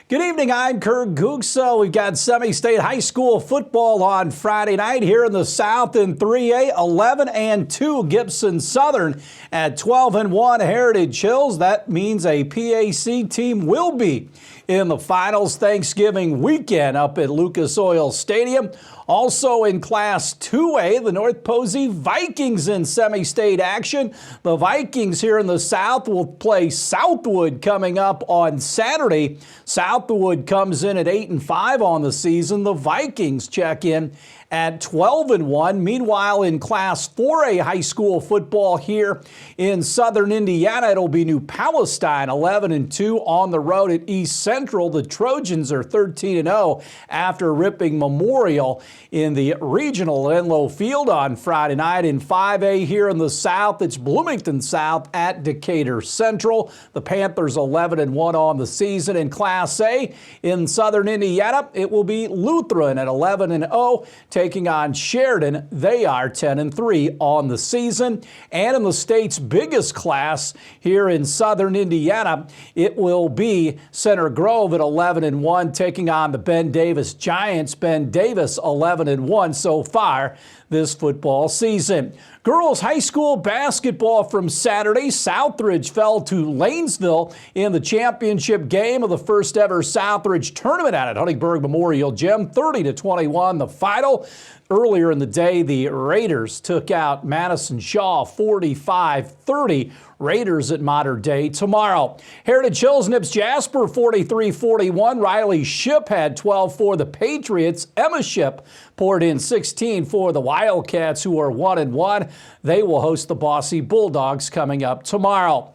Good evening, I'm Kurt Gutgsell. We've got semi-state high school football on Friday night here in the South in 3A, 11-2 Gibson Southern at 12-1 Heritage Hills. That means a PAC team will be in the finals Thanksgiving weekend up at Lucas Oil Stadium. Also in Class 2A, the North Posey Vikings in semi-state action. The Vikings here in the South will play Southwood coming up on Saturday. Southwood comes in at 8-5 on the season. The Vikings check in at 12-1. Meanwhile, in Class 4A high school football here in Southern Indiana, it'll be New Palestine 11-2 on the road at East Central. The Trojans are 13-0 after ripping Memorial in the regional at Enlow Field on Friday night. In 5A here in the South, it's Bloomington South at Decatur Central. The Panthers 11-1 on the season. In Class A in Southern Indiana, it will be Lutheran at 11-0. Taking on Sheridan. They are 10-3 on the season. And in the state's biggest class here in Southern Indiana, it will be Center Grove at 11-1, taking on the Ben Davis Giants. Ben Davis 11-1 so far this football season. Girls high school basketball from Saturday. Southridge fell to Lanesville in the championship game of the first ever Southridge tournament out at Huntingburg Memorial Gym, 30-21 the final. Earlier in the day, the Raiders took out Madison Shaw 45-30. Raiders at Mater Dei tomorrow. Heritage Hills nips Jasper 43-41. Riley Ship had 12 for the Patriots. Emma Ship poured in 16 for the Wildcats, who are 1-1. They will host the Bossy Bulldogs coming up tomorrow.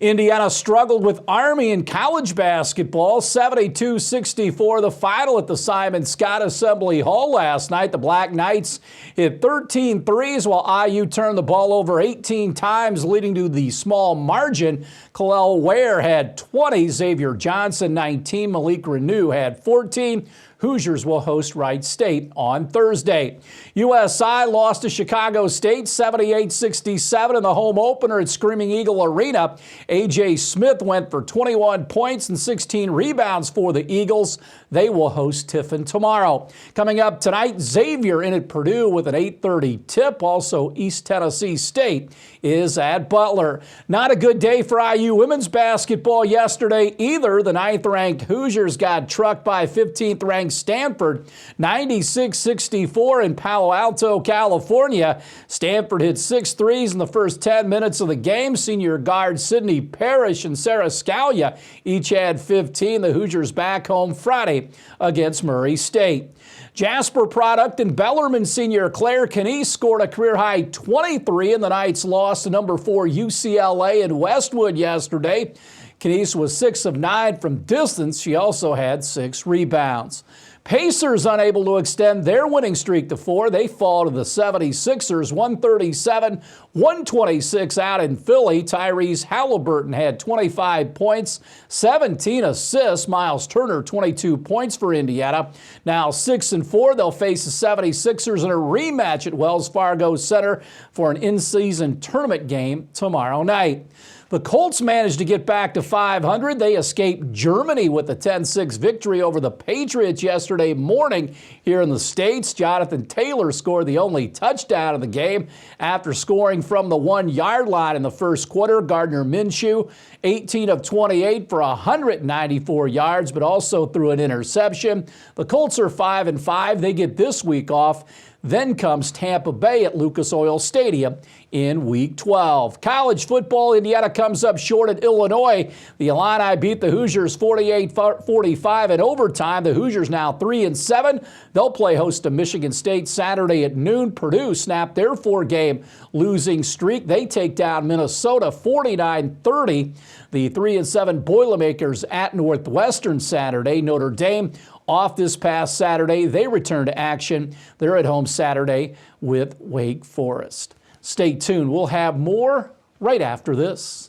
Indiana struggled with Army in college basketball, 72-64 the final at the Simon Scott Assembly Hall last night. The Black Knights hit 13 threes while IU turned the ball over 18 times, leading to the small margin. Kalel Ware had 20, Xavier Johnson 19, Malik Renew had 14. Hoosiers will host Wright State on Thursday. USI lost to Chicago State 78-67 in the home opener at Screaming Eagle Arena. A.J. Smith went for 21 points and 16 rebounds for the Eagles. They will host Tiffin tomorrow. Coming up tonight, Xavier in at Purdue with an 8:30 tip. Also, East Tennessee State is at Butler. Not a good day for IU women's basketball yesterday either. The 9th-ranked Hoosiers got trucked by 15th-ranked Stanford 96-64 in Palo Alto, California. Stanford hit 6 threes in the first 10 minutes of the game. Senior guard Sydney Parrish and Sarah Scalia each had 15. The Hoosiers back home Friday against Murray State. Jasper product and Bellarmine senior Claire Canese scored a career-high 23 in the Knights' loss to number 4 UCLA in Westwood yesterday. Canese was 6 of 9 from distance. She also had 6 rebounds. Pacers unable to extend their winning streak to 4. They fall to the 76ers, 137-126 out in Philly. Tyrese Halliburton had 25 points, 17 assists. Miles Turner, 22 points for Indiana. Now 6-4, they'll face the 76ers in a rematch at Wells Fargo Center for an in-season tournament game tomorrow night. The Colts managed to get back to 500. They escaped Germany with a 10-6 victory over the Patriots yesterday morning here in the States. Jonathan Taylor scored the only touchdown of the game after scoring from the 1-yard line in the first quarter. Gardner Minshew, 18 of 28 for 194 yards, but also threw an interception. The Colts are 5-5. They get this week off. Then comes Tampa Bay at Lucas Oil Stadium in Week 12. College football, Indiana comes up short at Illinois. The Illini beat the Hoosiers 48-45 in overtime. The Hoosiers now 3-7. They'll play host to Michigan State Saturday at noon. Purdue snapped their 4-game losing streak. They take down Minnesota 49-30. The 3-7 Boilermakers at Northwestern Saturday. Notre Dame off this past Saturday. They return to action. They're at home Saturday with Wake Forest. Stay tuned. We'll have more right after this.